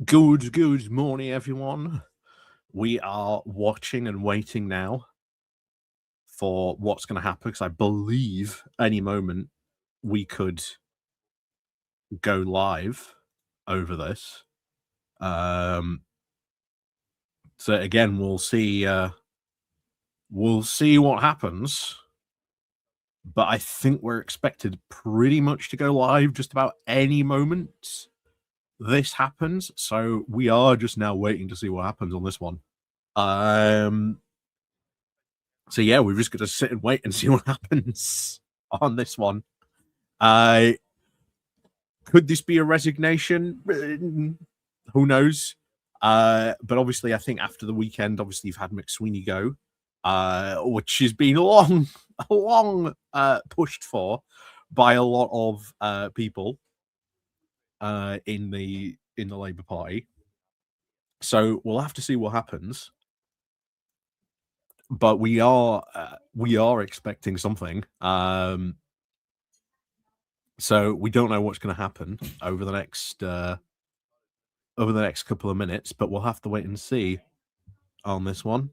Good morning, everyone. We are watching and waiting now for what's going to happen because I believe any moment we could go live over this. Um, so again, we'll see. We'll see what happens. But I think we're expected pretty much to go live just about any moment this happens. So we are just now waiting to see what happens on this one. So yeah, we've just got to sit and wait and see what happens on this one. Could this be a resignation? Who knows? But obviously, I think after the weekend, obviously you've had McSweeney go, which has been long pushed for by a lot of people in the Labour Party. So we'll have to see what happens. But we are expecting something. So we don't know what's going to happen over the next couple of minutes, but we'll have to wait and see on this one.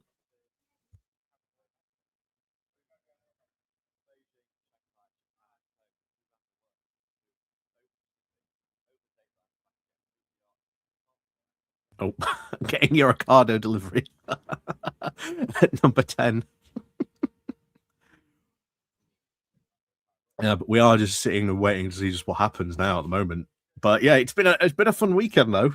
Oh, getting your Ocado delivery at number 10. Yeah, but we are just sitting and waiting to see just what happens now at the moment. But yeah, it's been a fun weekend though.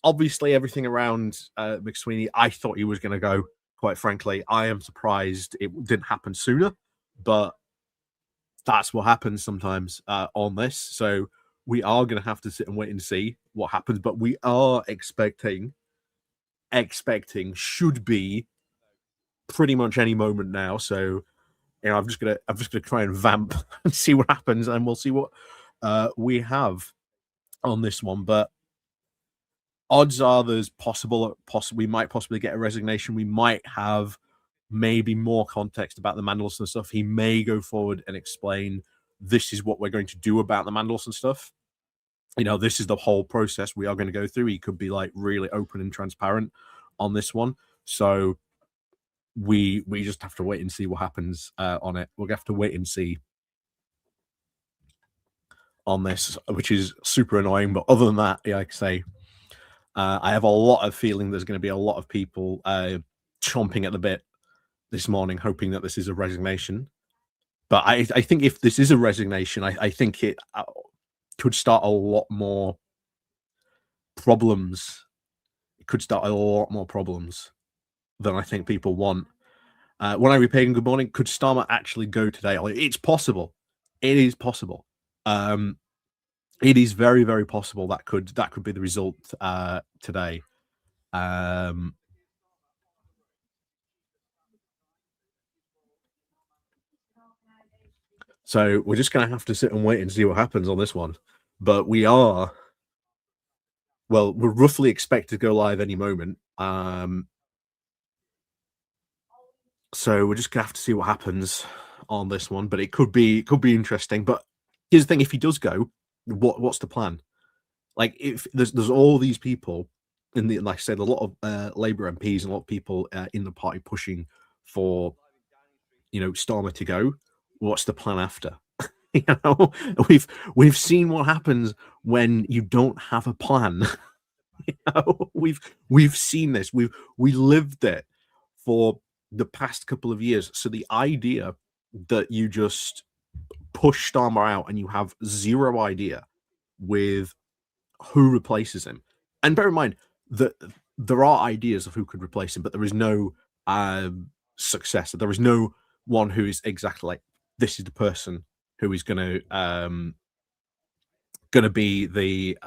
Obviously everything around McSweeney, I thought he was going to go. Quite frankly, I am surprised it didn't happen sooner. But that's what happens sometimes on this. So we are going to have to sit and wait and see what happens. But we are expecting should be pretty much any moment now. So I'm just gonna try and vamp and see what happens, and we'll see what we have on this one. But odds are there's we might possibly get a resignation. We might have maybe more context about the Mandelson stuff. He may go forward and explain this is what we're going to do about the Mandelson stuff. This is the whole process we are going to go through. He could be like really open and transparent on this one. So we just have to wait and see what happens on it. We'll have to wait and see on this, which is super annoying. But other than that, yeah, like I say, I have a lot of feeling there's going to be a lot of people chomping at the bit this morning, hoping that this is a resignation. But I think if this is a resignation, I think it could start a lot more problems. It could start a lot more problems than I think people want. When I repaid good morning, could Starmer actually go today? It's possible. It is possible. It is very, very possible that could be the result today. So we're just going to have to sit and wait and see what happens on this one. But we're roughly expected to go live any moment. So we're just gonna have to see what happens on this one. But it could be interesting. But here's the thing: if he does go, what's the plan? Like, if there's all these people like I said, a lot of Labour MPs and a lot of people in the party pushing for Starmer to go. What's the plan after? We've seen what happens when you don't have a plan. We've seen this. We lived it for the past couple of years. So the idea that you just push Starmer out and you have zero idea with who replaces him, and bear in mind that there are ideas of who could replace him, but there is no successor. There is no one who is exactly like this is the person who is going to be the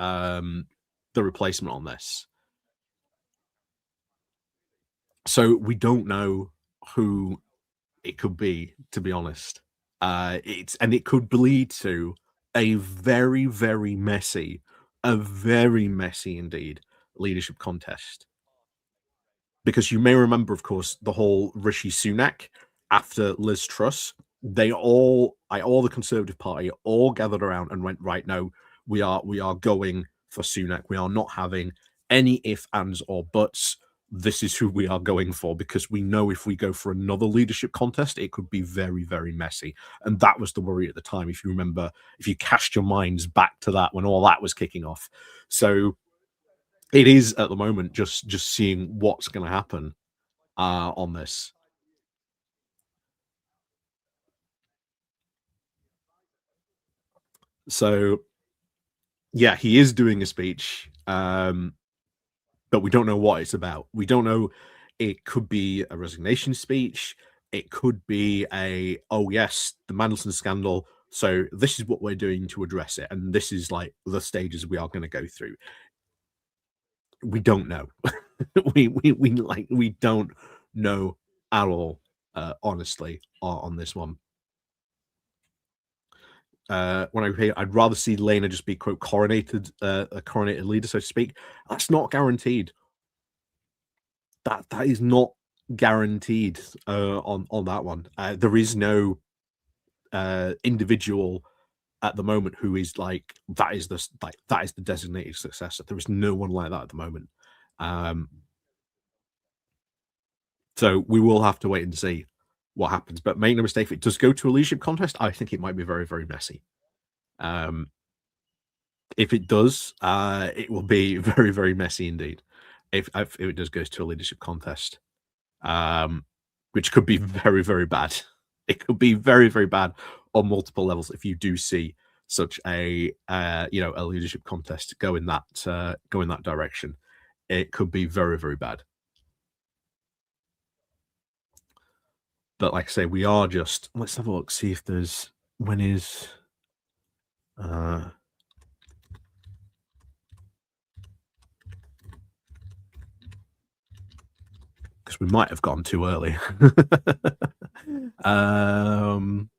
replacement on this. So we don't know who it could be, to be honest. It could lead to a very, very messy indeed leadership contest. Because you may remember, of course, the whole Rishi Sunak after Liz Truss. All the Conservative Party all gathered around and went, right, no, we are going for Sunak. We are not having any if, ands, or buts. This is who we are going for, because we know if we go for another leadership contest, it could be very, very messy. And that was the worry at the time, if you remember, if you cast your minds back to that when all that was kicking off. So it is at the moment just seeing what's going to happen on this. So yeah, he is doing a speech. But we don't know what it's about. We don't know. It could be a resignation speech. It could be a, oh yes, the Mandelson scandal. So this is what we're doing to address it, and this is like the stages we are going to go through. We don't know. We don't know at all. Honestly, on this one. When I hear, I'd rather see Lena just be quote coronated, a coronated leader, so to speak. That's not guaranteed. That is not guaranteed on that one. There is no individual at the moment who is like that is the designated successor. There is no one like that at the moment. Um, so we will have to wait and see what happens. But make no mistake, if it does go to a leadership contest, I think it might be very, very messy. Um, if it does, it will be very, very messy indeed. If it does go to a leadership contest. um, which could be very, very bad. It could be very, very bad on multiple levels if you do see such a a leadership contest go in that direction. It could be very, very bad. But like I say, we are just let's have a look, see if there's when is uh because we might have gone too early. um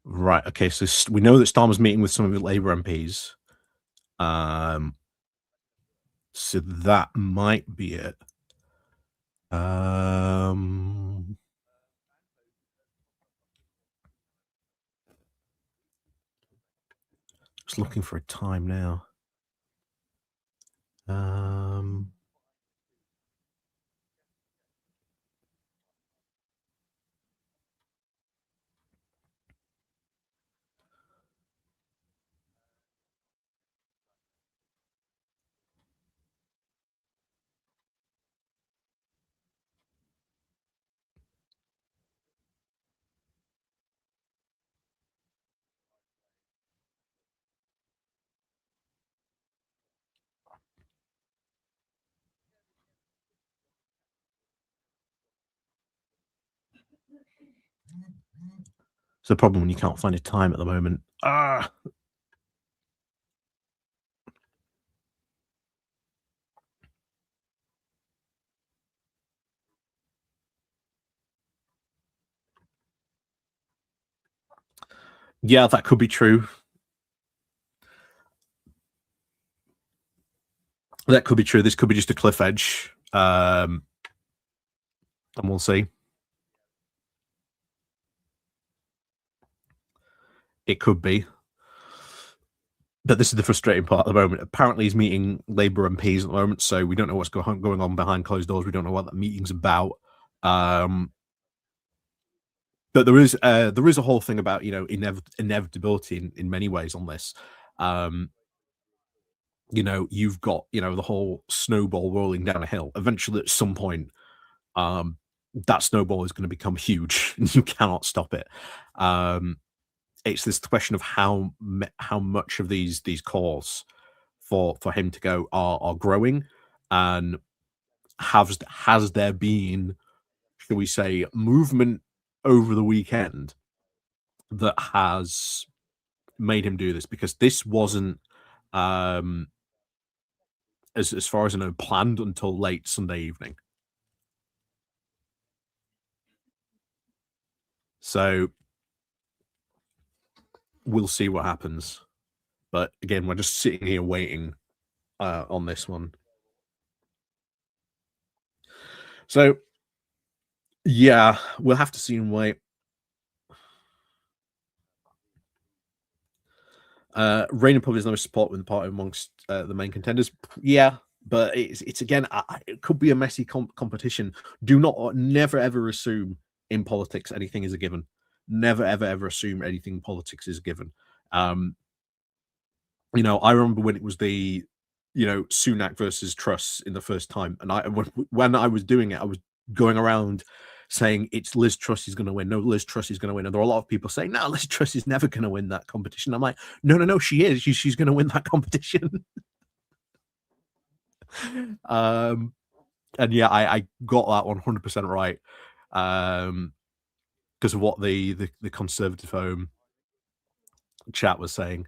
right, okay, so we know that Starmer's meeting with some of the Labour MPs. Um so that might be it. Um, just looking for a time now. Um, it's a problem when you can't find a time at the moment. Ah, yeah, that could be true. That could be true. This could be just a cliff edge. And we'll see. It could be. But this is the frustrating part at the moment. Apparently, he's meeting Labour MPs at the moment, so we don't know what's going on behind closed doors. We don't know what that meeting's about. Um, but there is a whole thing about inevitability in many ways on this. Um, you've got the whole snowball rolling down a hill. Eventually, at some point, um, that snowball is going to become huge, and you cannot stop it. Um, it's this question of how much of these calls for him to go are growing, and has there been, shall we say, movement over the weekend that has made him do this, because this wasn't um, as far as I know, planned until late Sunday evening. So we'll see what happens. But again, we're just sitting here waiting on this one. So yeah, we'll have to see and wait. Reigning Pub is no support with the party amongst the main contenders. Yeah, but it's again, it could be a messy competition. Do not, never ever assume in politics anything is a given. Never ever ever assume anything in politics is a given. Um, I remember when it was the, Sunak versus Truss in the first time, and when I was doing it, I was going around saying it's Liz Truss is going to win. No, Liz Truss is going to win, and there are a lot of people saying, "No, Liz Truss is never going to win that competition." I'm like, "No, no, no, she is. She's going to win that competition." um, and yeah, I got that 100% right, because of what the conservative home chat was saying.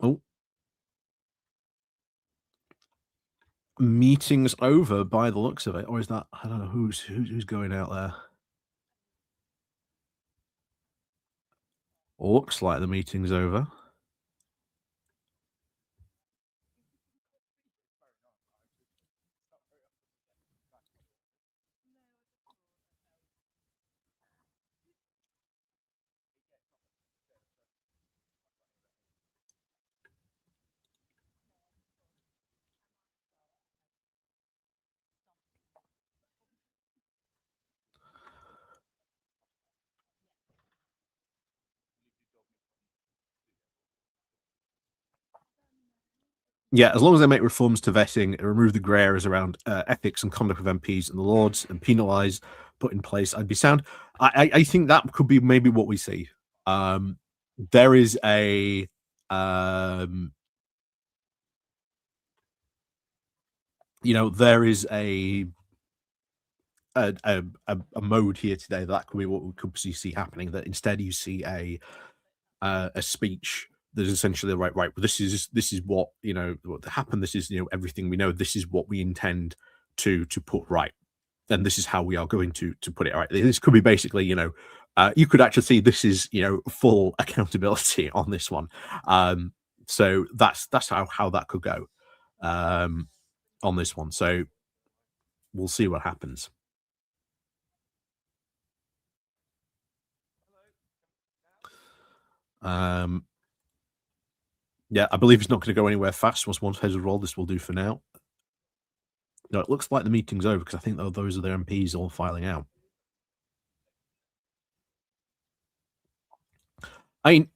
Oh, meeting's over by the looks of it, or is that, I don't know who's going out there. Looks like the meeting's over. Yeah, as long as they make reforms to vetting and remove the grey areas around ethics and conduct of MPs and the Lords and penalise, put in place, I'd be sound. I think that could be maybe what we see. Um, there is um, there is a mode here today that could be what we could see happening. That instead you see a speech that is essentially right. Well, this is what what happened. This is everything we know. This is what we intend to put right, and this is how we are going to put it right. This could be basically you could actually see this is full accountability on this one. So that's how that could go um, on this one. So we'll see what happens. Um, yeah, I believe he's not going to go anywhere fast. Once heads roll, this will do for now. No, it looks like the meeting's over because I think those are their MPs all filing out. I mean,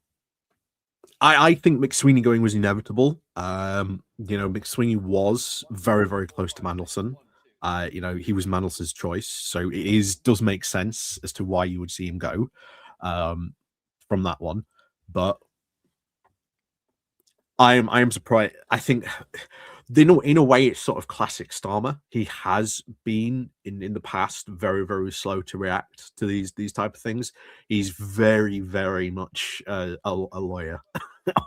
I think McSweeney going was inevitable. McSweeney was very, very close to Mandelson. He was Mandelson's choice, so does make sense as to why you would see him go um, from that one. But I am surprised. I think in a way it's sort of classic Starmer. He has been in the past very, very slow to react to these type of things. He's very, very much a lawyer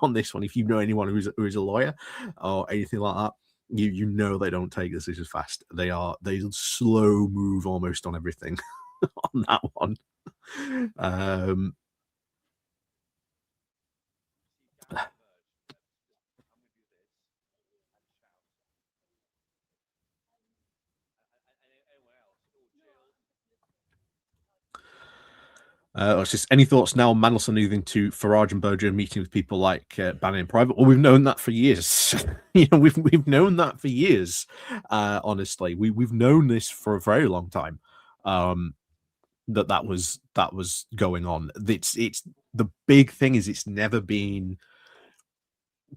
on this one. If you know anyone who's a lawyer or anything like that, you know they don't take decisions fast. They slow move almost on everything on that one. Um, it's just any thoughts now on Mandelson moving to Farage and Berger, meeting with people like Bannon in private? Well, we've known that for years. We've known that for years. Honestly, we've known this for a very long time. That was going on. It's the big thing is it's never been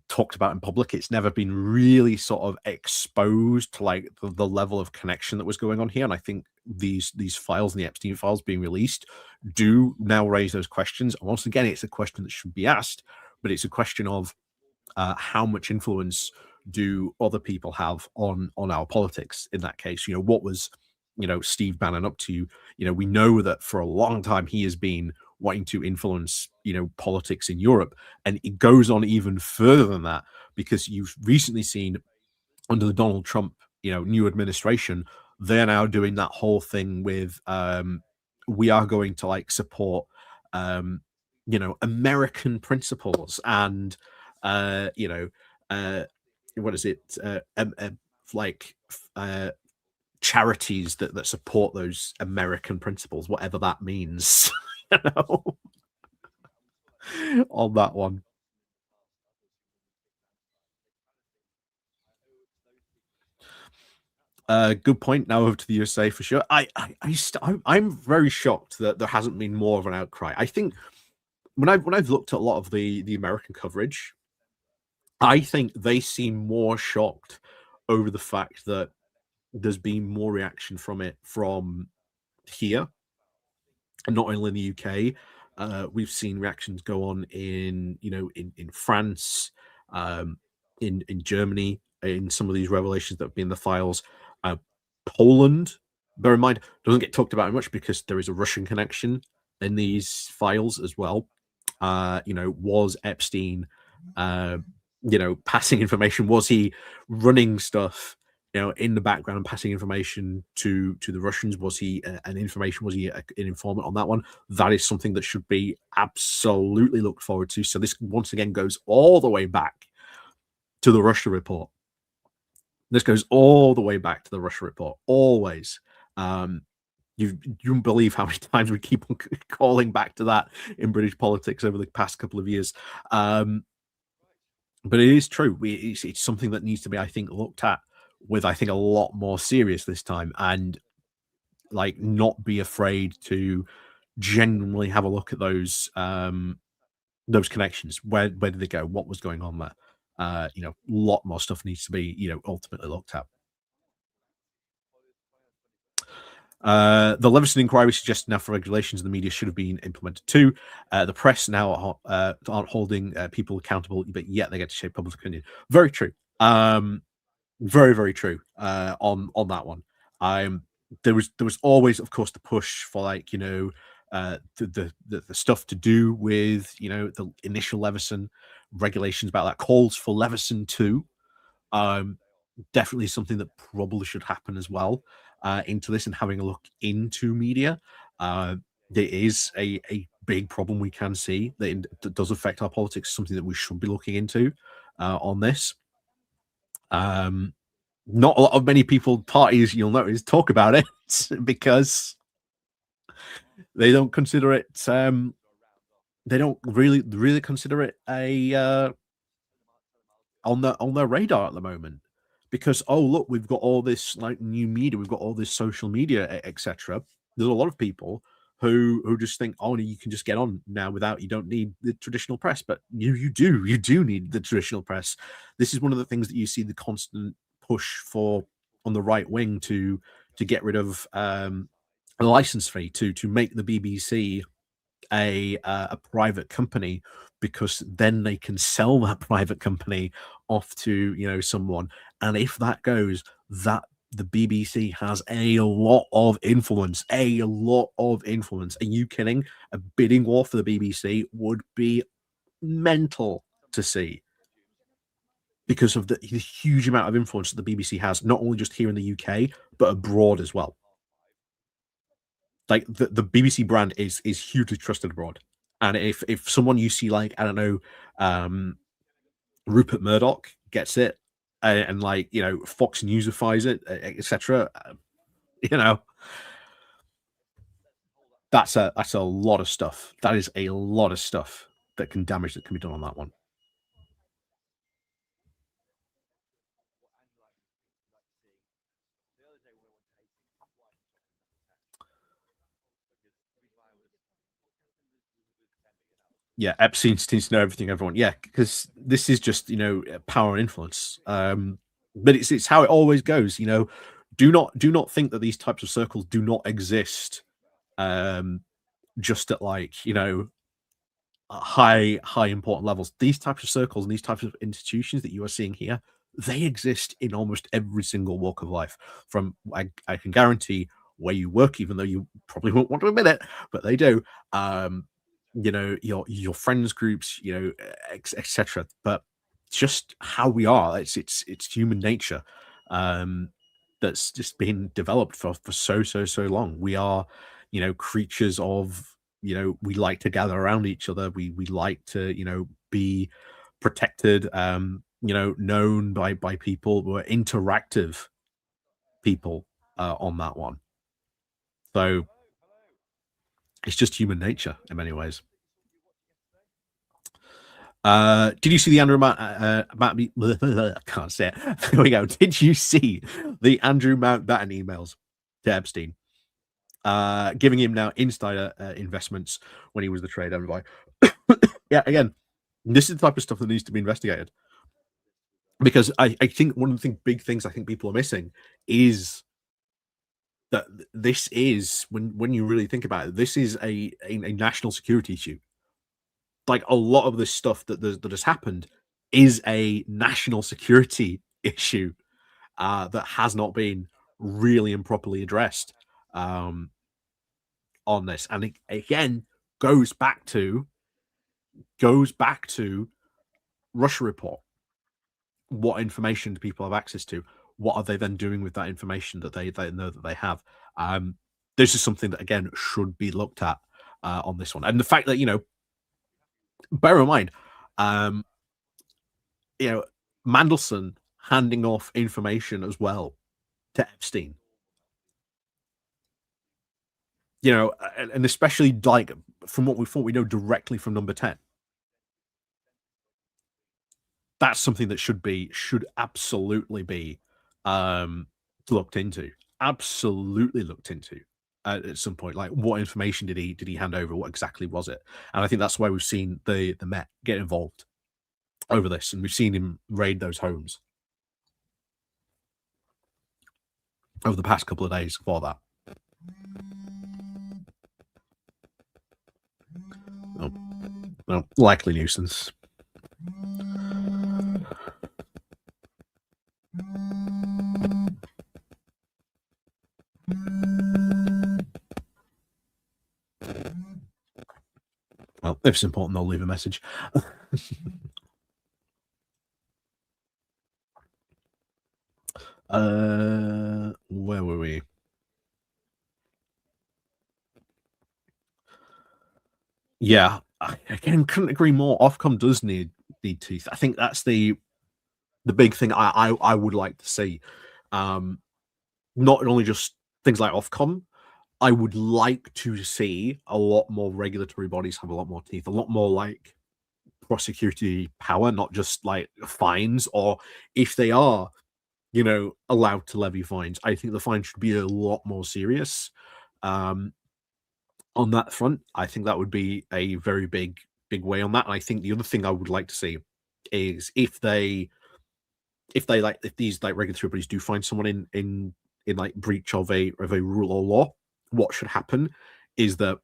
talked about in public. It's never been really sort of exposed to like the level of connection that was going on here. And I think these files and the Epstein files being released do now raise those questions. And once again, it's a question that should be asked, but it's a question of how much influence do other people have on our politics in that case. What was Steve Bannon up to? We know that for a long time he has been wanting to influence, politics in Europe. And it goes on even further than that because you've recently seen under the Donald Trump, new administration, they're now doing that whole thing with we are going to like support American principles and you know uh what is it like charities that support those American principles, whatever that means. you know, on that one. Good point. Now over to the USA for sure. I'm very shocked that there hasn't been more of an outcry. I think when I've looked at a lot of the American coverage, I think they seem more shocked over the fact that there's been more reaction from it from here, and not only in the UK. We've seen reactions go on in in France, um, in Germany, in some of these revelations that have been in the files. Uh, Poland, bear in mind, doesn't get talked about much because there is a Russian connection in these files as well. Was Epstein, uh, passing information? Was he running stuff? In the background, passing information to the Russians. Was he an information? Was he an informant on that one? That is something that should be absolutely looked forward to. So this once again goes all the way back to the Russia report. This goes all the way back to the Russia report. Always. Um, you won't believe how many times we keep on calling back to that in British politics over the past couple of years. But it is true. It's something that needs to be, I think, looked at with, I think, a lot more serious this time, and like not be afraid to genuinely have a look at those connections. Where did they go? What was going on there? A lot more stuff needs to be, ultimately looked at. The Leveson inquiry suggests now for regulations in the media should have been implemented too. The press now aren't holding people accountable, but yet they get to shape public opinion. Very true. Very, very true on that one. There was always, of course, the push for like the stuff to do with the initial Leveson regulations about that calls for Leveson 2. Um, Definitely something that probably should happen as well into this and having a look into media. Uh, there is a big problem we can see that does affect our politics, something that we should be looking into on this. Um, Not a lot of many people, parties you'll notice talk about it because they don't consider it. They don't really consider it a on their radar at the moment because oh look, we've got all this like new media, we've got all this social media, etc. There's a lot of people who just think oh you can just get on now without, you don't need the traditional press, but you do need the traditional press. This is one of the things that you see the constant push for on the right wing to get rid of a license fee to make the BBC a private company, because then they can sell that private company off to someone, and if that goes, that the BBC has a lot of influence. Are you kidding? A bidding war for the BBC would be mental to see because of the huge amount of influence that the BBC has, not only just here in the UK but abroad as well. Like the BBC brand is hugely trusted abroad. And if someone you see like I don't know, Rupert Murdoch gets it, and like Fox Newsifies it, etc. You know that's a lot of stuff. That is a lot of stuff that can damage that can be done on that one. Yeah, Epstein seems to know everything, everyone. Yeah, because this is just power and influence. But it's how it always goes. Do not think that these types of circles do not exist. Just at like high important levels. These types of circles and these types of institutions that you are seeing here, they exist in almost every single walk of life. From I can guarantee where you work, even though you probably won't want to admit it, but they do. your friends groups, etc. But it's just how we are. It's human nature, um, that's just been developed for so long. We are, creatures of, we like to gather around each other. We like to, be protected, known by people. We're interactive people, on that one. So it's just human nature in many ways. Did you see the Andrew I can't say it. There we go. Did you see the Andrew Mountbatten emails to Epstein, giving him now insider investments when he was the trade envoy? Yeah, again, this is the type of stuff that needs to be investigated, because I think one of the big things I think people are missing is that this is, when you really think about it, this is a national security issue. Like, a lot of this stuff that has happened is a national security issue, that has not been really and properly addressed, um, on this, and it again goes back to Russia report. What information do people have access to? What are they then doing with that information that they know that they have? This is something that again should be looked at, on this one, and the fact that, bear in mind, um, you know, Mandelson handing off information as well to Epstein, and especially, like, from what we thought we know directly from number 10. That's something that should absolutely be, um, looked into. Absolutely looked into at some point. Like, what information did he hand over? What exactly was it? And I think that's why we've seen the Met get involved over this, and we've seen him raid those homes over the past couple of days for that. No, no, likely nuisance. Well, if it's important, they'll leave a message. Where were we? Yeah, I again couldn't agree more. Ofcom does need teeth. I think that's the big thing I would like to see. Um, Not only just things like Ofcom, I would like to see a lot more regulatory bodies have a lot more teeth, a lot more like prosecutory power, not just like fines, or if they are, allowed to levy fines, I think the fine should be a lot more serious. Um, on that front, I think that would be a very big way on that. And I think the other thing I would like to see is if these like regulatory bodies do find someone in like breach of a rule or law, what should happen is that,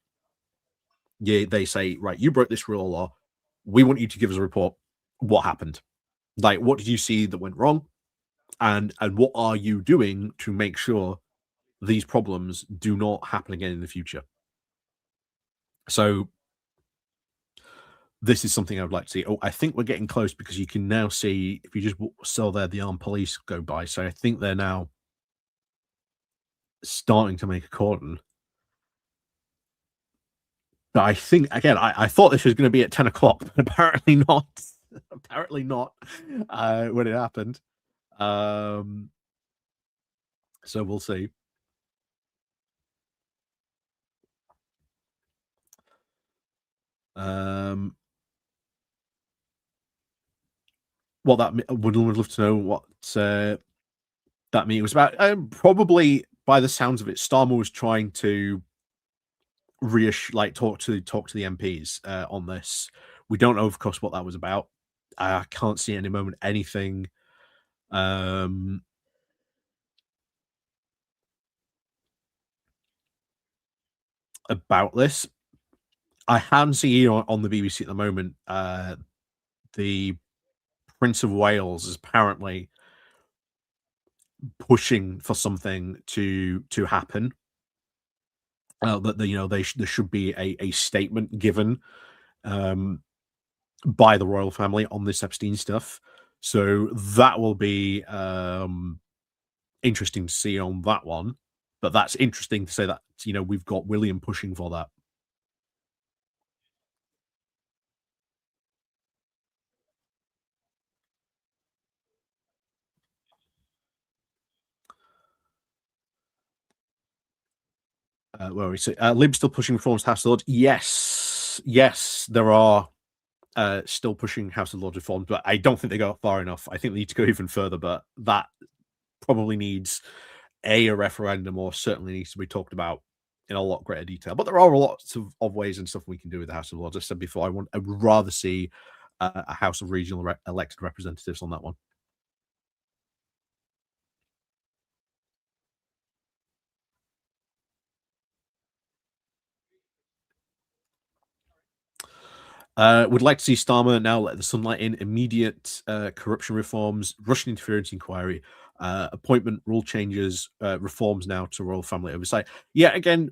yeah, they say, right, you broke this rule or law. We want you to give us a report. What happened? Like, what did you see that went wrong? And what are you doing to make sure these problems do not happen again in the future? So this is something I would like to see. Oh, I think we're getting close, because you can now see, if you just saw there, the armed police go by. So I think they're now starting to make a cordon. But I think, again, I thought this was going to be at 10 o'clock, but apparently not. Apparently not, when it happened. Um, so we'll see. Um, what that would love to know what that meeting was about. Probably by the sounds of it, Starmer was trying to reassure, like, talk to the MPs, on this. We don't know, of course, what that was about. I can't see at any moment anything, um, about this. I can see on the BBC at the moment, the Prince of Wales is apparently pushing for something to happen, that there should be a statement given um, by the royal family on this Epstein stuff. So that will be interesting to see on that one. But that's interesting to say that we've got William pushing for that. Where are we? So, Lib's still pushing reforms to House of Lords. Yes, yes, there are still pushing House of Lords reforms, but I don't think they go far enough. I think they need to go even further, but that probably needs a referendum, or certainly needs to be talked about in a lot greater detail. But there are lots of ways and stuff we can do with the House of Lords. I said before, I would rather see a House of Regional elected representatives on that one. Would like to see Starmer now let the sunlight in. Immediate corruption reforms, Russian interference inquiry, appointment rule changes, reforms now to royal family oversight. Yeah, again,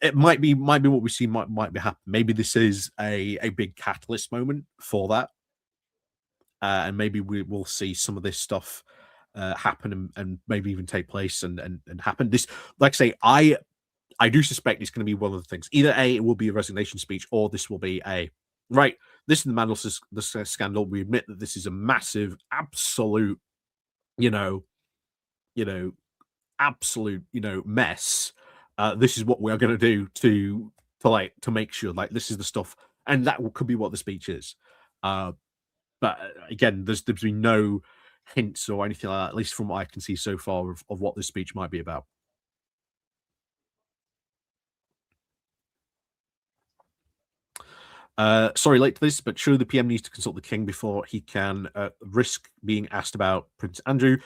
it might be what we see might be happen. Maybe this is a big catalyst moment for that, and maybe we will see some of this stuff happen, and maybe even take place and happen. This, like I say, I do suspect it's going to be one of the things. Either A, it will be a resignation speech, or this will be a right. This is the Mandel scandal. We admit that this is a massive, absolute, you know, you know, absolute, mess. This is what we are going to do to make sure like this is the stuff, and could be what the speech is. But again, there's been no hints or anything like that, at least from what I can see so far of what this speech might be about. Sorry, late to this, but surely the PM needs to consult the king before he can risk being asked about Prince Andrew.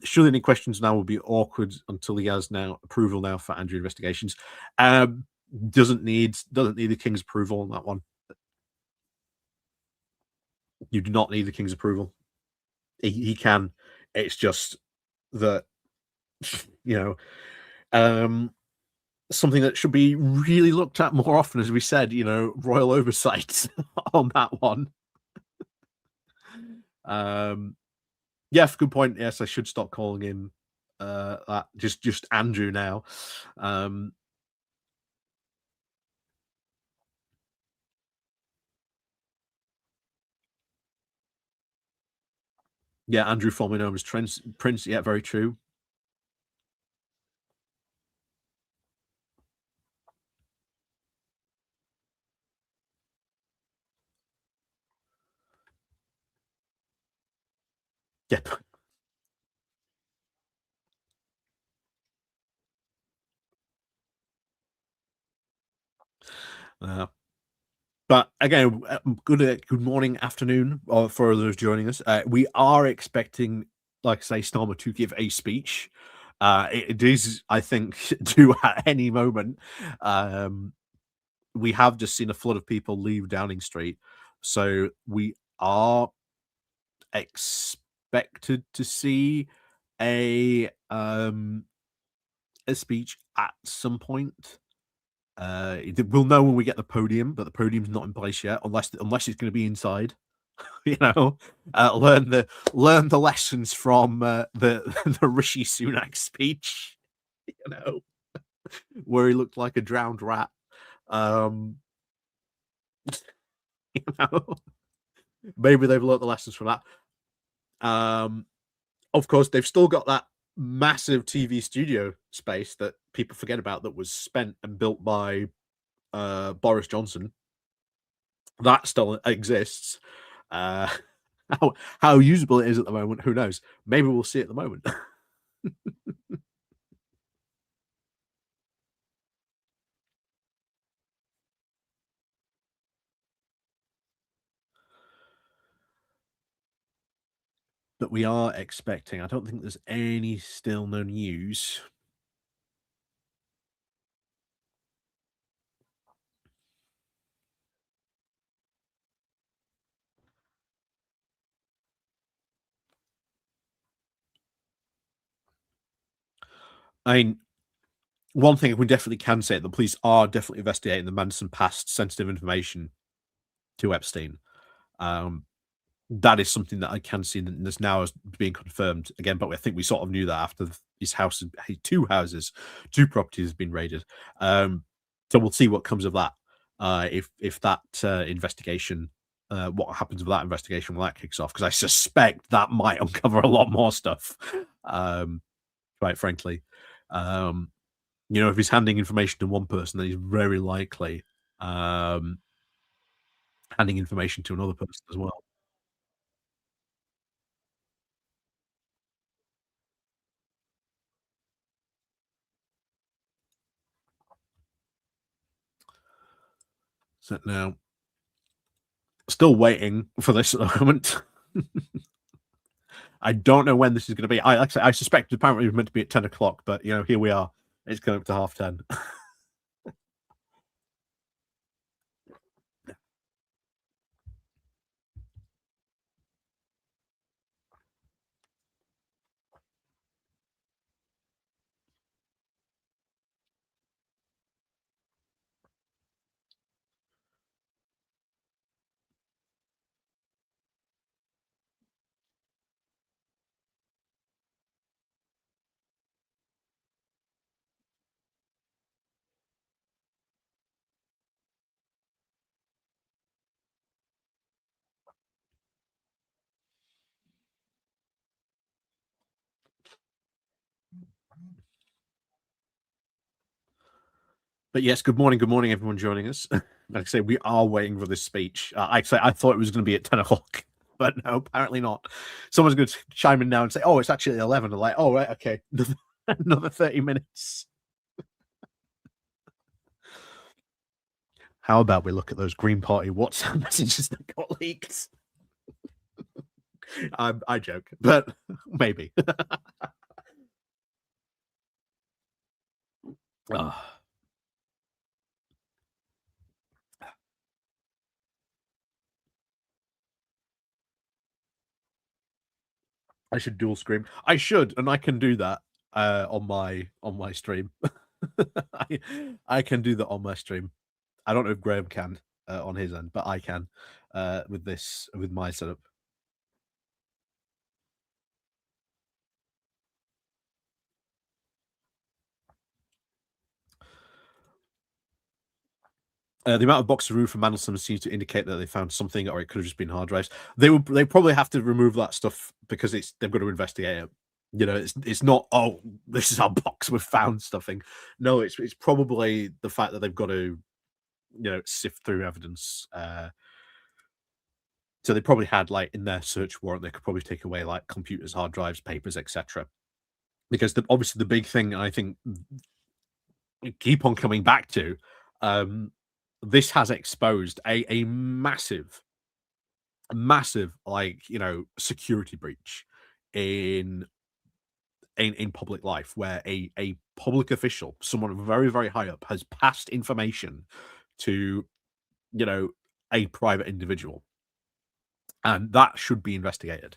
Surely any questions now will be awkward until he has now approval now for Andrew investigations. Um, doesn't need the king's approval on that one. You do not need the king's approval. He can. It's just that you know um, something that should be really looked at more often, as we said. Royal oversight on that one. Um, Yes, good point. Yes, I should stop calling him that. Just Andrew now. Um, yeah, Andrew formerly known as Prince. Yeah, very true. Yeah. Uh, but again, good morning, afternoon, or for those joining us. We are expecting, like I say, Starmer to give a speech. It is, I think, due at any moment. Um, we have just seen a flood of people leave Downing Street, so we are expected to see a a speech at some point. We'll know when we get the podium, but the podium's not in place yet, unless it's going to be inside. You know, learn the lessons from the the Rishi Sunak speech. You know, where he looked like a drowned rat. Um, you know, maybe they've learned the lessons from that. Um, of course, they've still got that massive TV studio space that people forget about that was spent and built by Boris Johnson. That still exists. Uh, how usable it is at the moment, who knows? Maybe we'll see at the moment. But we are expecting. I don't think there's any still no news. I mean, one thing we definitely can say, the police are definitely investigating the Manson passed sensitive information to Epstein. Um, that is something that I can see that this now is being confirmed again, but I think we sort of knew that after his house, his two houses, two properties has been raided. Um, so we'll see what comes of that. If that investigation, what happens with that investigation when that kicks off, because I suspect that might uncover a lot more stuff. Um, quite frankly, um, if he's handing information to one person, then he's very likely um, handing information to another person as well. So now, still waiting for this at the moment. I don't know when this is going to be. Like I say, I suspect apparently it was meant to be at 10 o'clock, but here we are. It's going up to 10:30. But yes, good morning, everyone joining us. Like I say, we are waiting for this speech. I thought it was going to be at 10 o'clock, but no, apparently not. Someone's going to chime in now and say, "Oh, it's actually 11." I'm like, "Oh, right, okay, another 30 minutes." How about we look at those Green Party WhatsApp messages that got leaked? I joke, but maybe. Ah, I should dual scream. I should, and I can do that on my stream. I, I can do that on my stream. I don't know if Graham can on his end, but I can with my setup. The amount of boxes removed from Mandelson seems to indicate that they found something, or it could have just been hard drives. They probably have to remove that stuff because they've got to investigate it. It's not, oh, this is our box with found stuffing. No, it's probably the fact that they've got to sift through evidence. So they probably had, like, in their search warrant, they could probably take away like computers, hard drives, papers, etc. Because obviously the big thing I think we keep on coming back to, um, this has exposed a massive, like, security breach in in public life, where a public official, someone very very high up, has passed information to you know a private individual, and that should be investigated.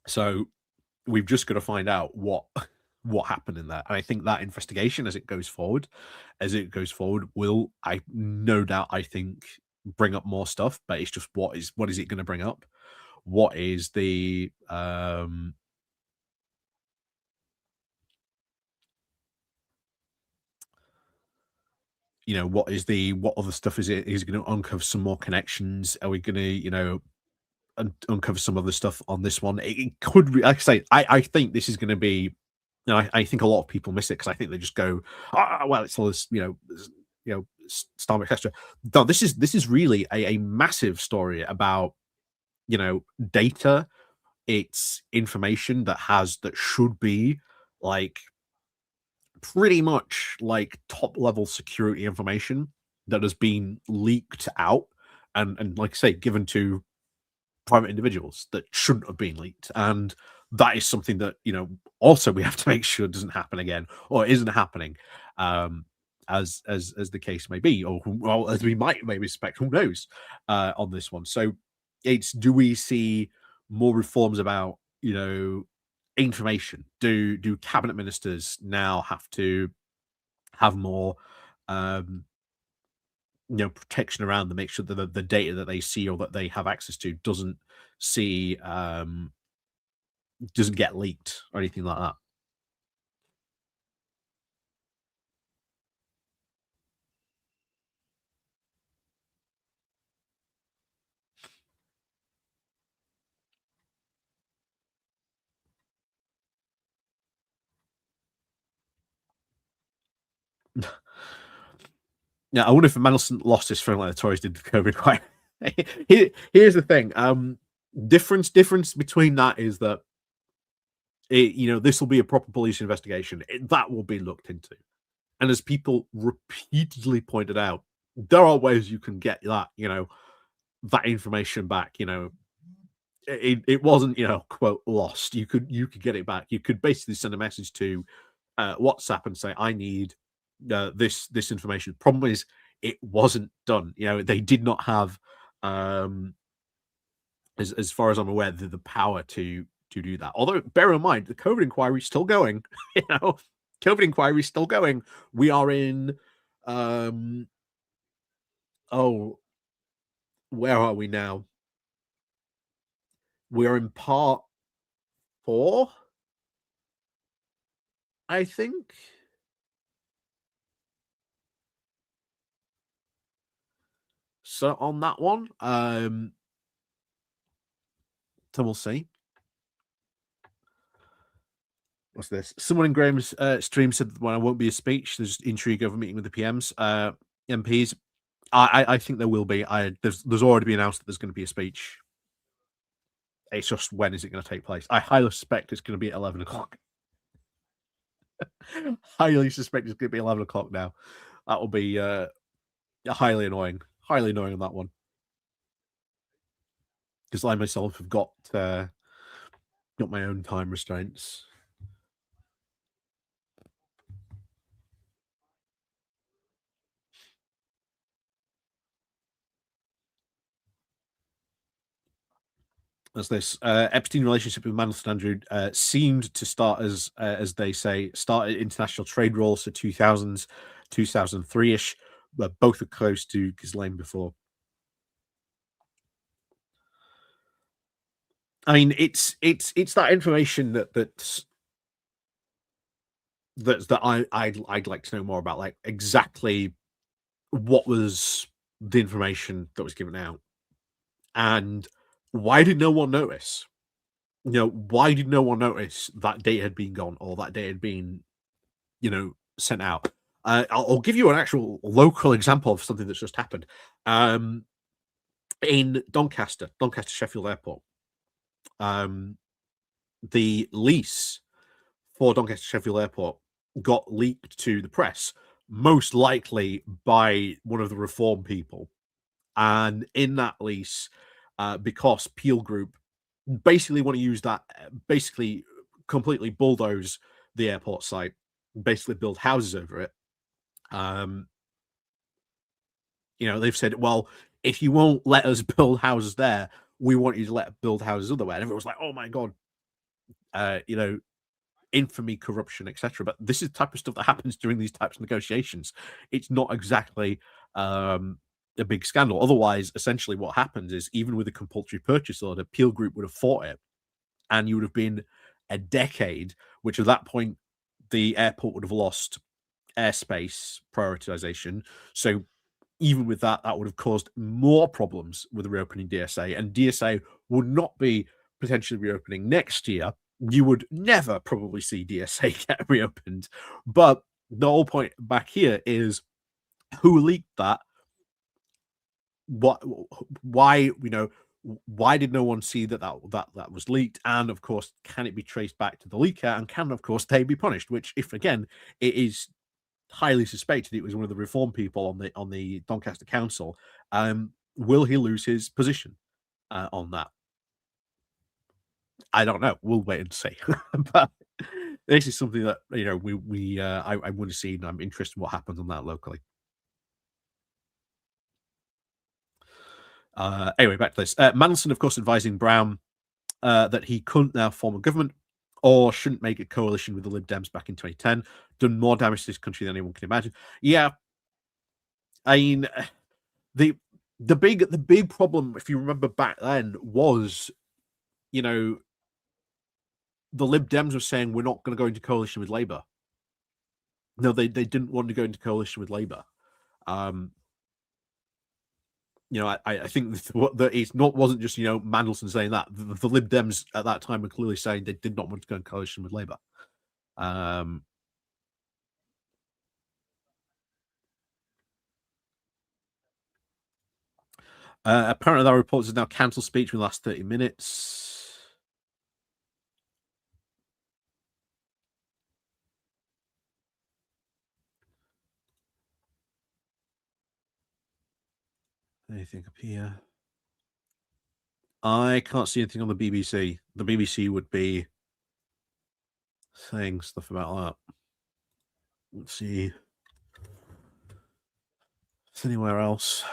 So we've just got to find out what happened in there. And I think that investigation, as it goes forward, will, I no doubt, I think, bring up more stuff. But it's just what is it going to bring up? What is the what other stuff is it? Is it going to uncover some more connections? Are we going to uncover some other stuff on this one? It could be, like I say, I think this is going to be. I think a lot of people miss it because I think they just go, well, it's all this, Starmer, etc. No, this is really a massive story about data. It's information that should be like pretty much like top level security information that has been leaked out and like I say, given to private individuals that shouldn't have been leaked. And that is something that, also we have to make sure doesn't happen again or isn't happening. Um, as the case may be, or well, as we might maybe expect, who knows, on this one. So it's, do we see more reforms about, information? Do cabinet ministers now have to have more, um, protection around them, make sure that the data that they see or that they have access to see doesn't get leaked or anything like that? Yeah, I wonder if Mandelson lost his phone like the Tories did with COVID. Quite. Here's the thing. Difference between that is that this will be a proper police investigation. That will be looked into, and as people repeatedly pointed out, there are ways you can get that information back. It wasn't quote lost. You could get it back. You could basically send a message to WhatsApp and say, I need this information. Problem is, it wasn't done. They did not have, um, as far as I'm aware, the power to do that. Although, bear in mind, the COVID inquiry is still going. You know, COVID inquiry is still going. We are in, um, oh, where are we now? We are in part four, I think. So on that one, so we'll see. What's this? Someone in Graham's stream said that when I won't be a speech, there's intrigue over meeting with the PMs, MPs. I think there will be. There's already been announced that there's going to be a speech. It's just when is it going to take place? I highly suspect it's going to be at 11 o'clock. Highly suspect it's going to be 11 o'clock now. That will be highly annoying. Highly annoying on that one because I myself have got my own time restraints. As this Epstein relationship with Mandelson Andrew seemed to start as they say, started international trade roles for 2000s, 2003 ish, but both are close to Ghislaine before. I mean, it's that information that I'd like to know more about, like exactly what was the information that was given out, and why did no one notice? Why did no one notice that data had been gone or that data had been, sent out? I'll give you an actual local example of something that's just happened. In Doncaster, Sheffield Airport, um, the lease for Doncaster Sheffield Airport got leaked to the press, most likely by one of the reform people. And in that lease, because Peel Group basically want to use that, basically completely bulldoze the airport site, basically build houses over it. Um, they've said, well, if you won't let us build houses there, we want you to build houses otherwhere. And everyone was like, oh my God, uh, you know, infamy, corruption, etc. But this is the type of stuff that happens during these types of negotiations. It's not exactly a big scandal. Otherwise, essentially, what happens is even with a compulsory purchase order, Peel Group would have fought it, and you would have been a decade, which at that point the airport would have lost airspace prioritization. So even with that, that would have caused more problems with reopening DSA, and DSA would not be potentially reopening next year. You would never probably see DSA get reopened. But the whole point back here is who leaked that? What? Why? Why did no one see that was leaked? And of course, can it be traced back to the leaker? And can, of course, they be punished? Which, if again, it is highly suspected it was one of the reform people on the Doncaster Council. Will he lose his position on that? I don't know. We'll wait and see. But this is something that I want to see, and I'm interested in what happens on that locally. Anyway, back to this. Mandelson, of course, advising Brown that he couldn't now form a government or shouldn't make a coalition with the Lib Dems back in 2010. Done more damage to this country than anyone can imagine. Yeah, I mean, the the big problem, if you remember back then, was, you know, the Lib Dems were saying we're not going to go into coalition with Labour. No, they didn't want to go into coalition with Labour. Um, I think what it's not wasn't just Mandelson saying that. The Lib Dems at that time were clearly saying they did not want to go in coalition with Labour. Um, Apparently, that report is now cancelled speech in the last 30 minutes. Anything up here? I can't see anything on the BBC. The BBC would be saying stuff about that. Let's see. Is anywhere else?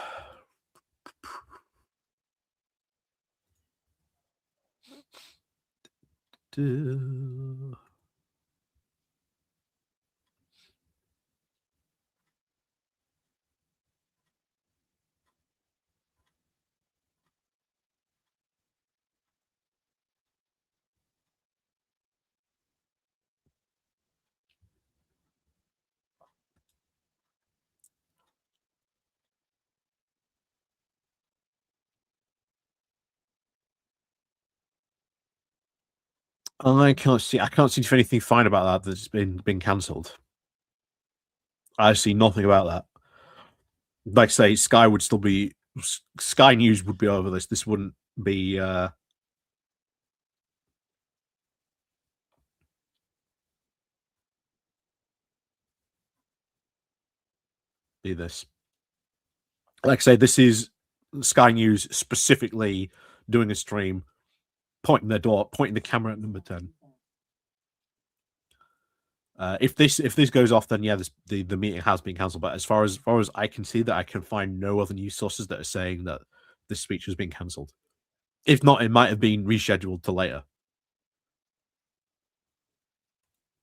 I can't see. I can't see anything fine about that that's been cancelled. I see nothing about that. Like I say, Sky would still be. Sky News would be over this. This wouldn't be. Be this. Like I say, this is Sky News specifically doing a stream, pointing the camera at number 10. If this goes off, then yeah, the meeting has been cancelled. But as far as I can see, that I can find no other news sources that are saying that this speech has been cancelled. If not, it might have been rescheduled to later.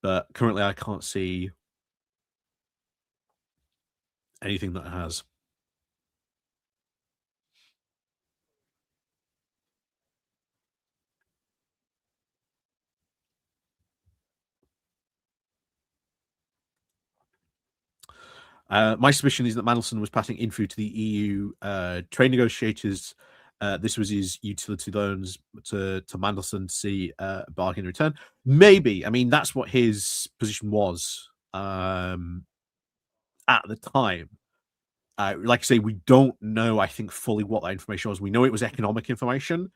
But currently, I can't see anything that has. My suspicion is that Mandelson was passing info to the EU trade negotiators. This was his utility loans to Mandelson to see a bargain in return. Maybe. I mean, that's what his position was at the time. Like I say, we don't know, I think, fully what that information was. We know it was economic information,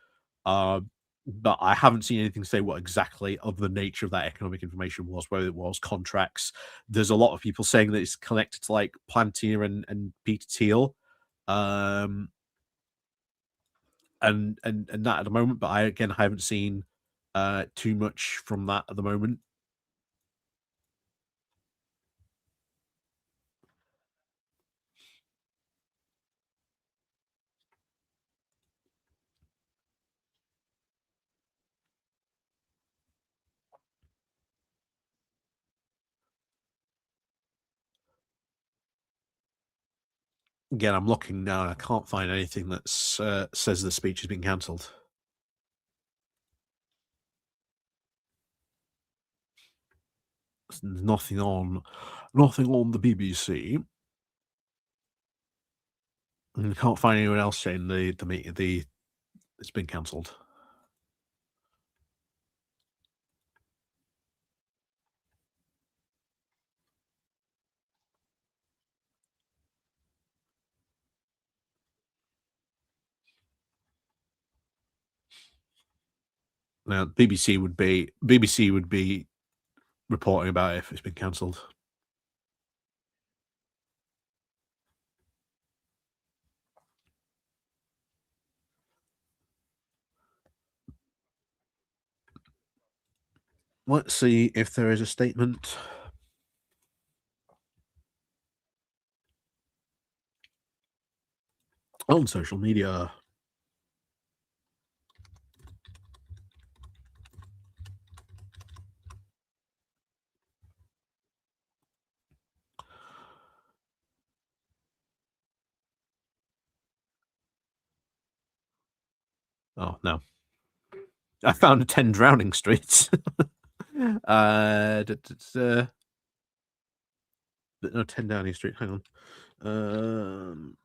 uh, but I haven't seen anything say what exactly of the nature of that economic information was, whether it was contracts. There's a lot of people saying that it's connected to like Plantier and Peter Thiel, um, and that at the moment. But I haven't seen too much from that at the moment. Again, I'm looking now and I can't find anything that says the speech has been cancelled. There's nothing on the BBC. And I can't find anyone else saying the it's been cancelled. Now BBC would be reporting about it if it's been cancelled. Let's see if there is a statement on social media. Oh no, I found 10 drowning streets. No, 10 Downing Street. Hang on. Um,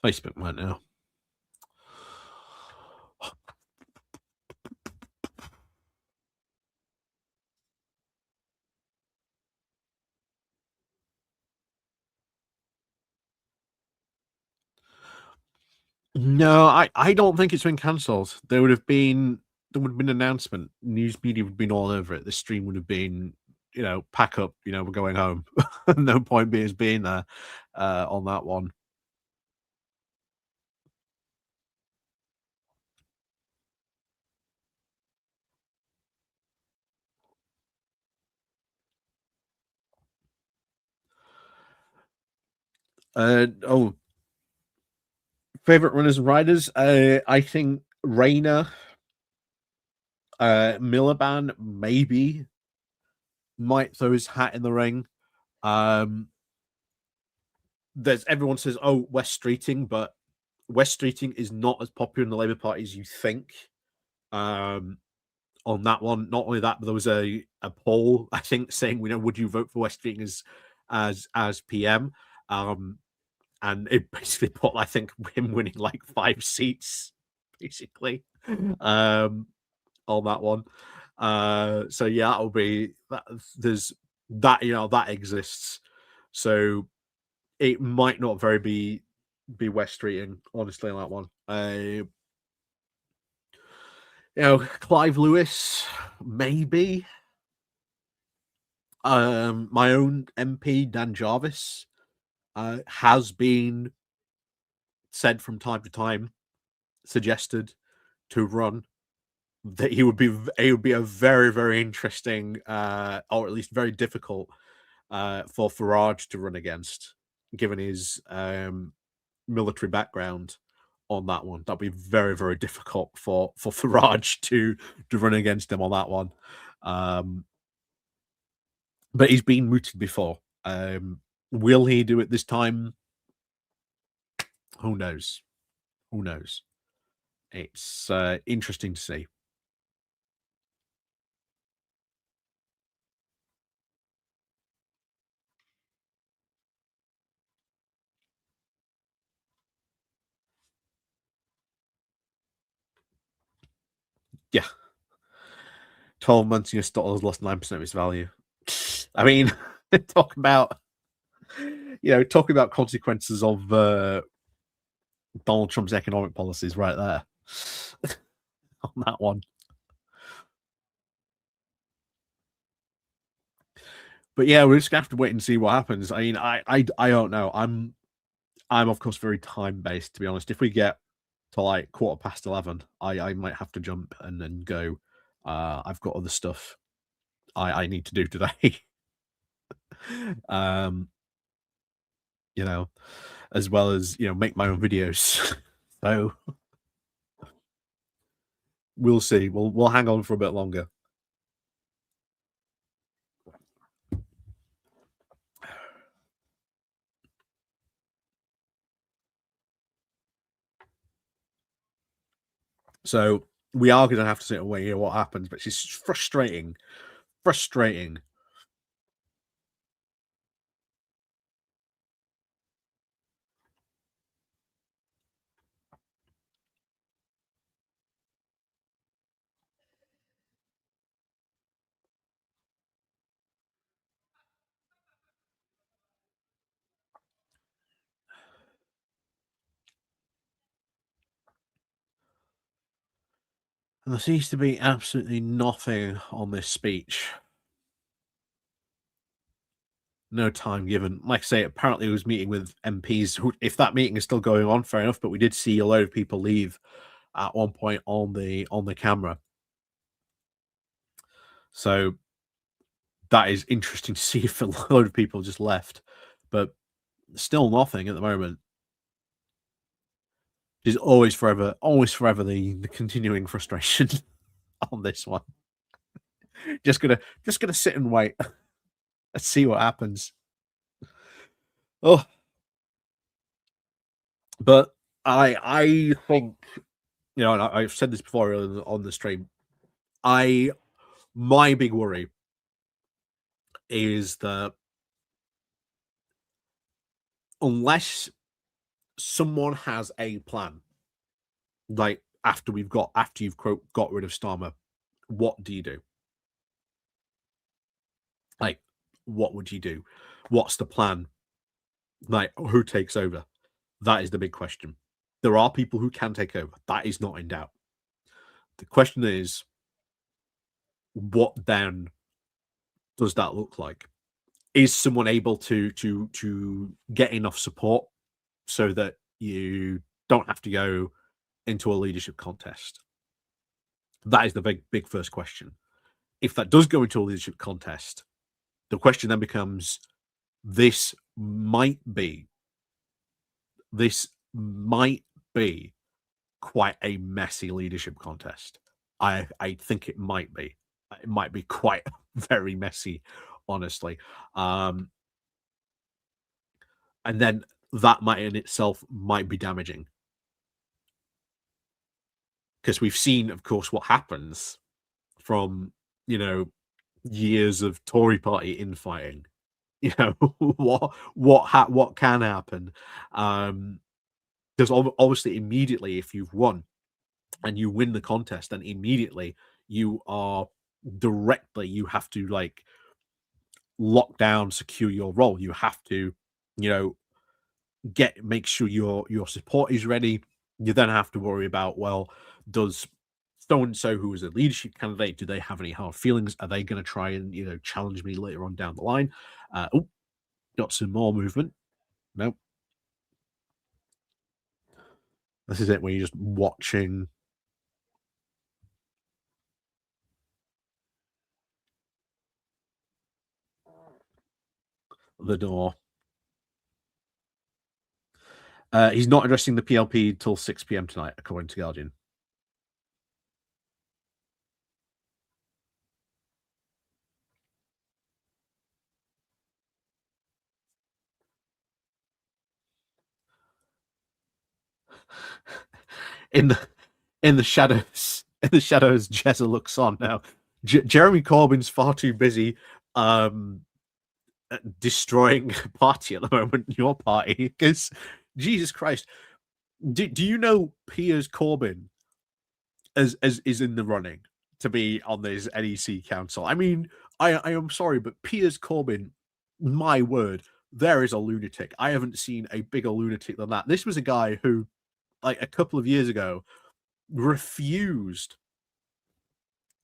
Facebook right now. No, I don't think it's been cancelled. There would have been an announcement. News media would have been all over it. The stream would have been, pack up. We're going home. No point being being there on that one. Oh, favorite runners and riders. I think Rayner, Miliband maybe might throw his hat in the ring. Um, there's everyone says, "Oh, West Streeting," but West Streeting is not as popular in the Labour Party as you think. Um, on that one, not only that, but there was a poll I think saying, would you vote for West Streeting as PM? And it basically put I think him winning like 5 seats, basically, on that one. So yeah, that'll be that. There's that that exists. So it might not very be West Streeting, honestly, on that one. Clive Lewis, maybe. My own MP, Dan Jarvis, has been said from time to time, suggested to run. That it would be a very, very interesting, or at least very difficult, for Farage to run against, given his military background on that one. That'd be very, very difficult for Farage to run against him on that one. Um, but he's been mooted before. Will he do it this time? Who knows? Who knows? It's interesting to see. Yeah, 12 months and your stock has lost 9% of its value. I mean, talk about talking about consequences of Donald Trump's economic policies right there on that one. But yeah, we're just gonna have to wait and see what happens. I mean, I don't know. I'm of course very time based, to be honest. If we get to like 11:15, I might have to jump and then go. I've got other stuff I need to do today. um, you know, as well as make my own videos. So we'll see. We'll hang on for a bit longer. So we are going to have to sit and wait here what happens, but it's frustrating. Frustrating. And there seems to be absolutely nothing on this speech. No time given. Like I say, apparently he was meeting with MPs. Who, if that meeting is still going on, fair enough. But we did see a load of people leave at one point on the camera. So that is interesting to see if a load of people just left. but still nothing at the moment. There's always forever the continuing frustration on this one. Just gonna sit and wait and see what happens. Oh, but I think, and I've said this before on the stream. I My big worry is that unless someone has a plan, like after you've quote got rid of Starmer, what do you do? Like, what would you do? What's the plan? Like, who takes over? That is the big question. There are people who can take over. That is not in doubt. The question is, what then does that look like? Is someone able to get enough support so that you don't have to go into a leadership contest? That is the big first question. If that does go into a leadership contest, the question then becomes: this might be this might be quite a messy leadership contest. I think it might be. It might be quite very messy, honestly. Um, and then that might in itself might be damaging because we've seen, of course, what happens from you know years of Tory party infighting. You know what can happen. Um, because obviously, immediately, if you've won and you win the contest, then immediately you are you have to like lock down, secure your role. You have to, you know, make sure your support is ready. You then have to worry about, well, does so and so who is a leadership candidate, do they have any hard feelings? Are they going to try and challenge me later on down the line? Oh, got some more movement. No, this is it where you're just watching the door. He's not addressing the PLP till 6 p.m. tonight, according to Guardian. In the in the shadows, Jezza looks on now. Jeremy Corbyn's far too busy destroying party at the moment, your party, because Jesus Christ, do you know Piers Corbyn as is in the running to be on this NEC council? I mean, I am sorry, but Piers Corbyn, my word, there is a lunatic. I haven't seen a bigger lunatic than that. This was a guy who, like a couple of years ago, refused,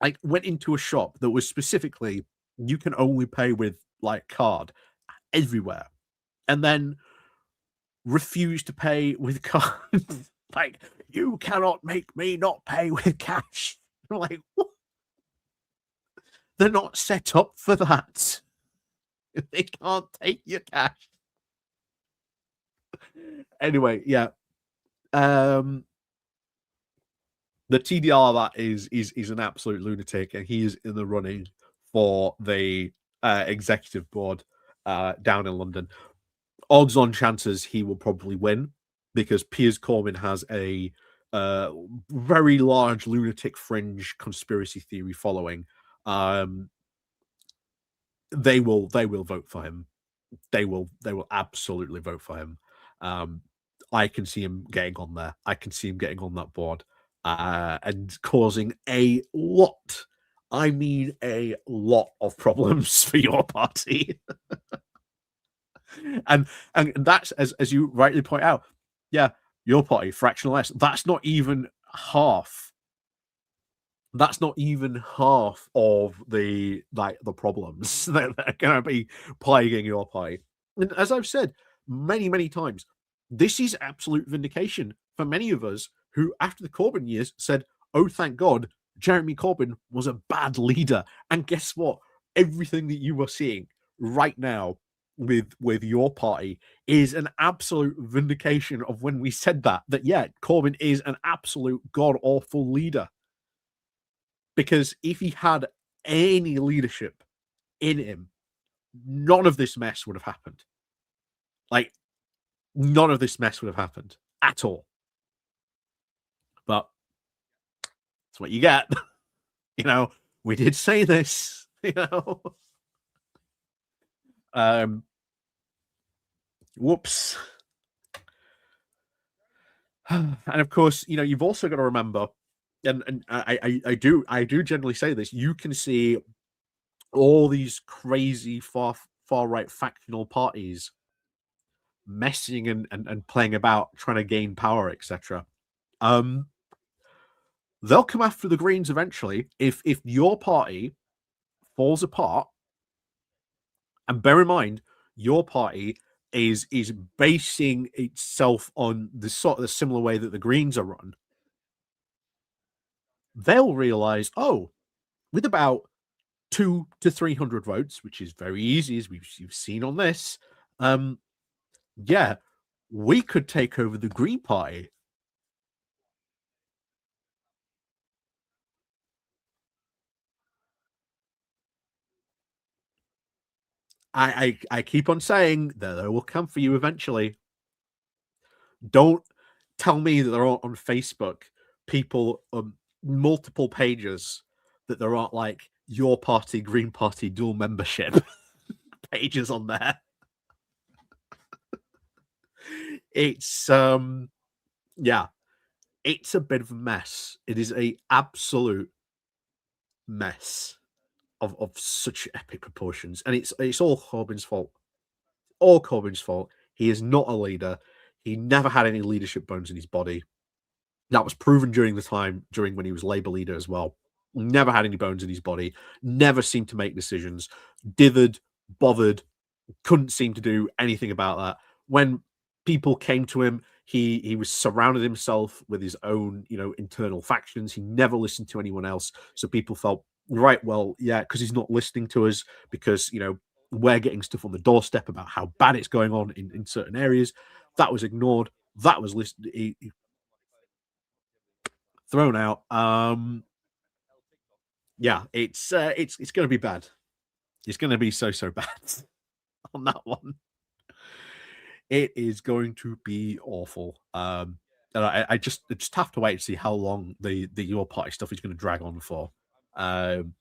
like went into a shop that was specifically you can only pay with like card everywhere, and then refused to pay with cards. Like, you cannot make me not pay with cash. I'm like, what? They're not set up for that. They can't take your cash. Anyway, yeah. The TDR that is an absolute lunatic, and he is in the running for the executive board down in London. Odds on chances he will probably win because Piers Corbyn has a very large lunatic fringe conspiracy theory following. They will vote for him. They will absolutely vote for him. Um, I can see him getting on there. I can see him getting on that board and causing a lot. I mean, a lot of problems for your party. and that's as you rightly point out, yeah, your party fractional S. That's not even half of the problems that are going to be plaguing your party. And as I've said many times, this is absolute vindication for many of us who, after the Corbyn years, said, "Oh, thank God, Jeremy Corbyn was a bad leader." And guess what? Everything that you are seeing right now with your party is an absolute vindication of when we said that yeah, Corbyn is an absolute god awful leader. Because if he had any leadership in him, none of this mess would have happened. Like, none of this mess would have happened at all. But that's what you get. You know, we did say this, you know. Um, whoops. And of course, you know, you've also got to remember, and I do generally say this, you can see all these crazy far right factional parties messing and playing about trying to gain power, etc. Um, they'll come after the Greens eventually if your party falls apart. And bear in mind, your party is basing itself on the sort of the similar way that the Greens are run. They'll realize, oh, with about 200 to 300 votes, which is very easy, as you've seen on this, yeah, we could take over the Green Party. I keep on saying that they will come for you eventually. Don't tell me that there aren't on Facebook people multiple pages that there aren't like your party, Green Party dual membership pages on there. It's yeah, it's a bit of a mess. It is a absolute mess of such epic proportions, and it's all Corbyn's fault. All Corbyn's fault. He is not a leader. He never had any leadership bones in his body. That was proven during when he was Labour leader as well. Never had any bones in his body. Never seemed to make decisions. Dithered, bothered, couldn't seem to do anything about that. When people came to him, he was surrounded himself with his own, you know, internal factions. He never listened to anyone else. So people felt, right, well, yeah, because he's not listening to us, because, you know, we're getting stuff on the doorstep about how bad it's going on in certain areas. That was ignored. That was thrown out. Yeah, it's going to be bad. It's going to be so bad on that one. It is going to be awful. And I just have to wait to see how long the your party stuff is going to drag on for. Um,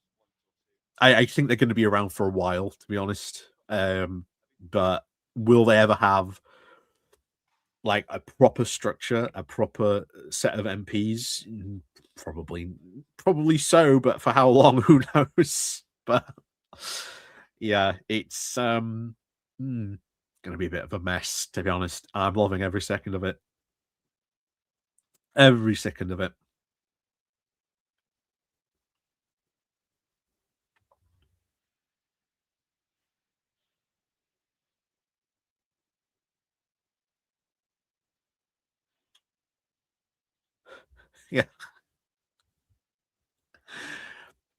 I think they're going to be around for a while, to be honest. But will they ever have like a proper structure, a proper set of MPs? Probably so, but for how long, who knows? But yeah, it's gonna be a bit of a mess, to be honest. I'm loving every second of it. Every second of it. Yeah.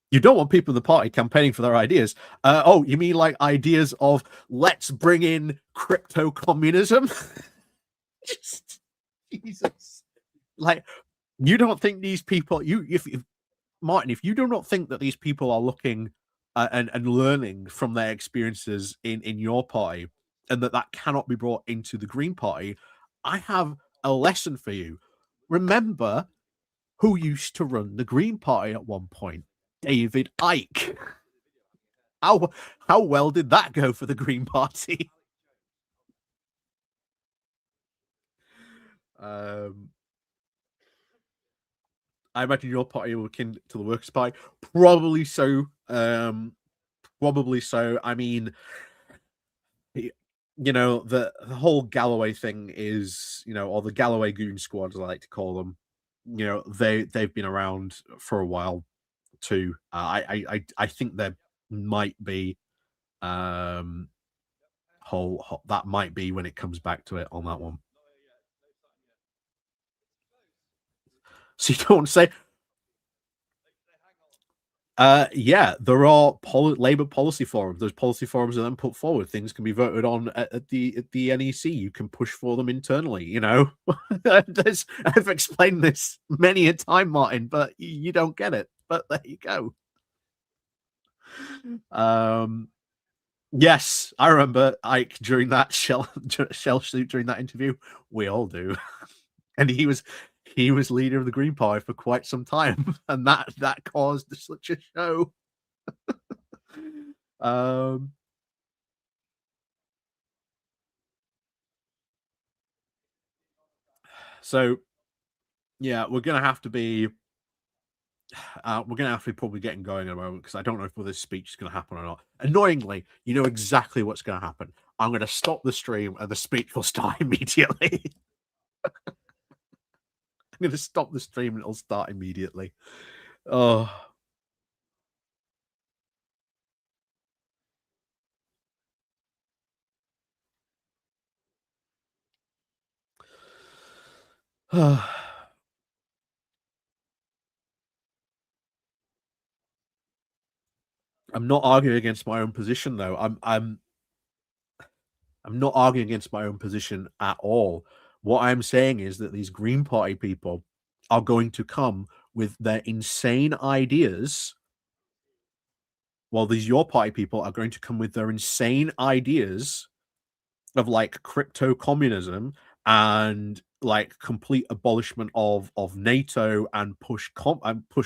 You don't want people in the party campaigning for their ideas. Oh, you mean like ideas of let's bring in crypto communism? Just Jesus. Like, you don't think these people if Martin, if you do not think that these people are looking and learning from their experiences in your party, and that cannot be brought into the Green Party, I have a lesson for you. Remember who used to run the Green Party at one point? David Icke. How how well did that go for the Green Party? Um, I imagine your party will akin to the Workers' Party. Probably so. Probably so. I mean, you know, the whole Galloway thing is, you know, or the Galloway Goon Squad, as I like to call them. You know, they've been around for a while too. I think there might be um that might be when it comes back to it on that one. So you don't say Yeah, there are Labour policy forums. Those policy forums are then put forward. Things can be voted on at the NEC. You can push for them internally. I've explained this many a time, Martin, but you don't get it. But there you go. Um, yes, I remember Ike during that shell shoot during that interview. We all do, and he was leader of the Green Party for quite some time, and that caused such a show. Um, so yeah, we're gonna have to be probably getting going in a moment because I don't know if this speech is gonna happen or not. Annoyingly, you know exactly what's gonna happen. I'm gonna stop the stream and the speech will start immediately. I'm gonna stop the stream and it'll start immediately. Oh, I'm not arguing against my own position though. I'm not arguing against my own position at all. What I'm saying is that these Green Party people are going to come with their insane ideas, while these Your Party people are going to come with their insane ideas of like crypto communism and like complete abolishment of NATO and push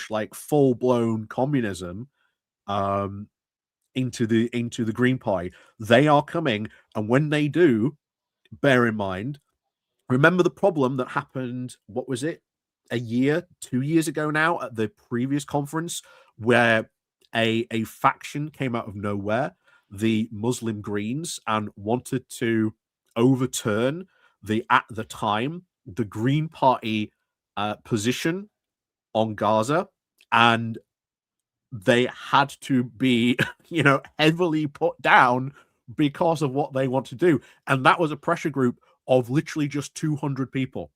like full blown communism um into the Green Party. They are coming, and when they do, bear in mind, remember the problem that happened, what was it, a year, 2 years ago now at the previous conference, where a faction came out of nowhere, the Muslim Greens, and wanted to overturn at the time the Green Party position on Gaza, and they had to be, heavily put down because of what they want to do. And that was a pressure group of literally just 200 people.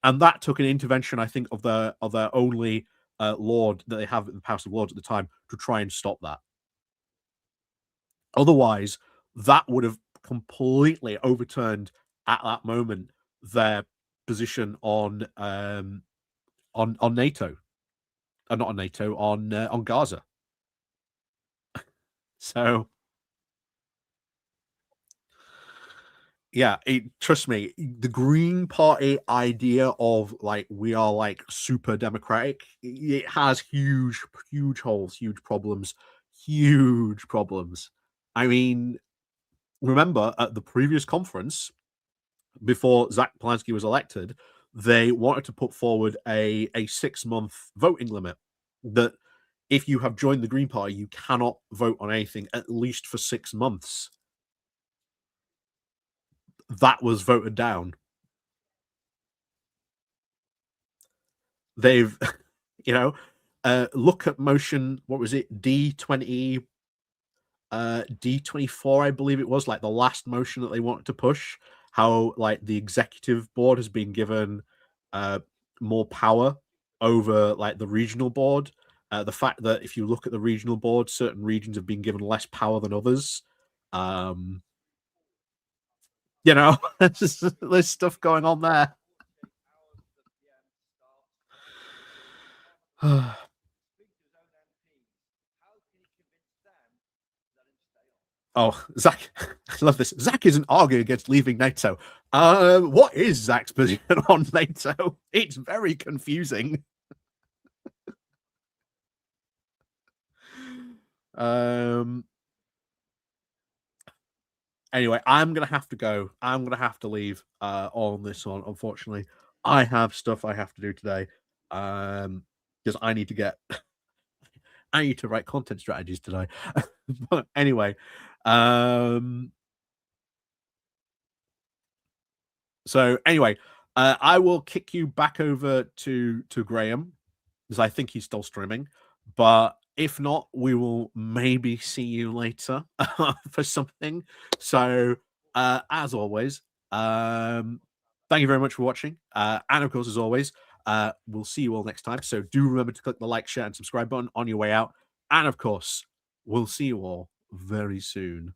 And that took an intervention, I think, of their only lord that they have in the House of Lords at the time to try and stop that. Otherwise, that would have completely overturned at that moment their position on NATO, not on NATO, on Gaza. So yeah, trust me, the Green Party idea of like we are like super democratic, it has huge holes, huge problems. I mean, remember at the previous conference before Zach Polanski was elected, they wanted to put forward a 6 month voting limit that if you have joined the Green Party, you cannot vote on anything at least for 6 months. That was voted down. They've, you know, look at motion. What was it? D24, I believe it was, like the last motion that they wanted to push. How like the executive board has been given uh, more power over like the regional board. The fact that if you look at the regional board, certain regions have been given less power than others. Um, there's stuff going on there. Oh, Zach, I love this. Zach isn't arguing against leaving NATO. What is Zach's position on NATO? It's very confusing. Um. Anyway, I'm gonna have to go. I'm gonna have to leave. On this one, unfortunately, I have stuff I have to do today. Because I need to write content strategies today. But anyway, um, I will kick you back over to Graham because I think he's still streaming. But if not, we will maybe see you later for something. So, as always, thank you very much for watching. And of course, as always, We'll see you all next time. So do remember to click the like, share, and subscribe button on your way out. And of course, we'll see you all very soon.